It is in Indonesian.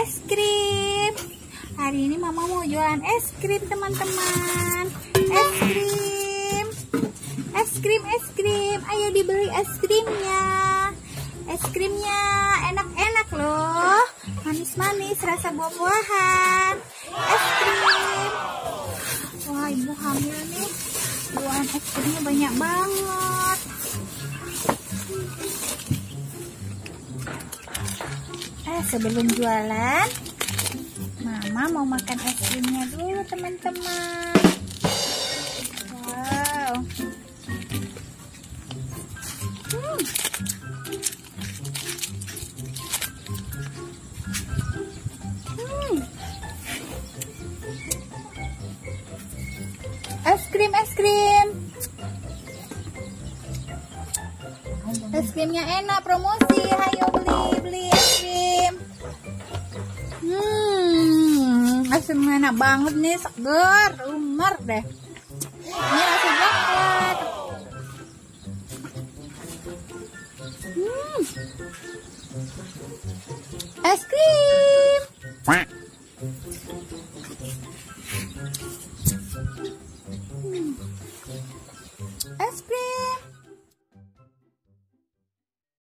es krim. Hari ini Mama mau jualan es krim, teman-teman. Es krim. Es krim, es krim. Ayo dibeli es krimnya. Es krimnya enak-enak loh. Manis-manis, rasa buah-buahan. Es krim. Wah, ibu hamil nih. Jualan es krimnya banyak banget. Sebelum jualan, Mama mau makan es krimnya dulu, teman-teman. Wow. Es krim, es krim. Es krimnya enak, promosi. Ayo beli es krim. Es krimnya enak banget nih, seger, umar deh. Ini rasa coklat. Es krim.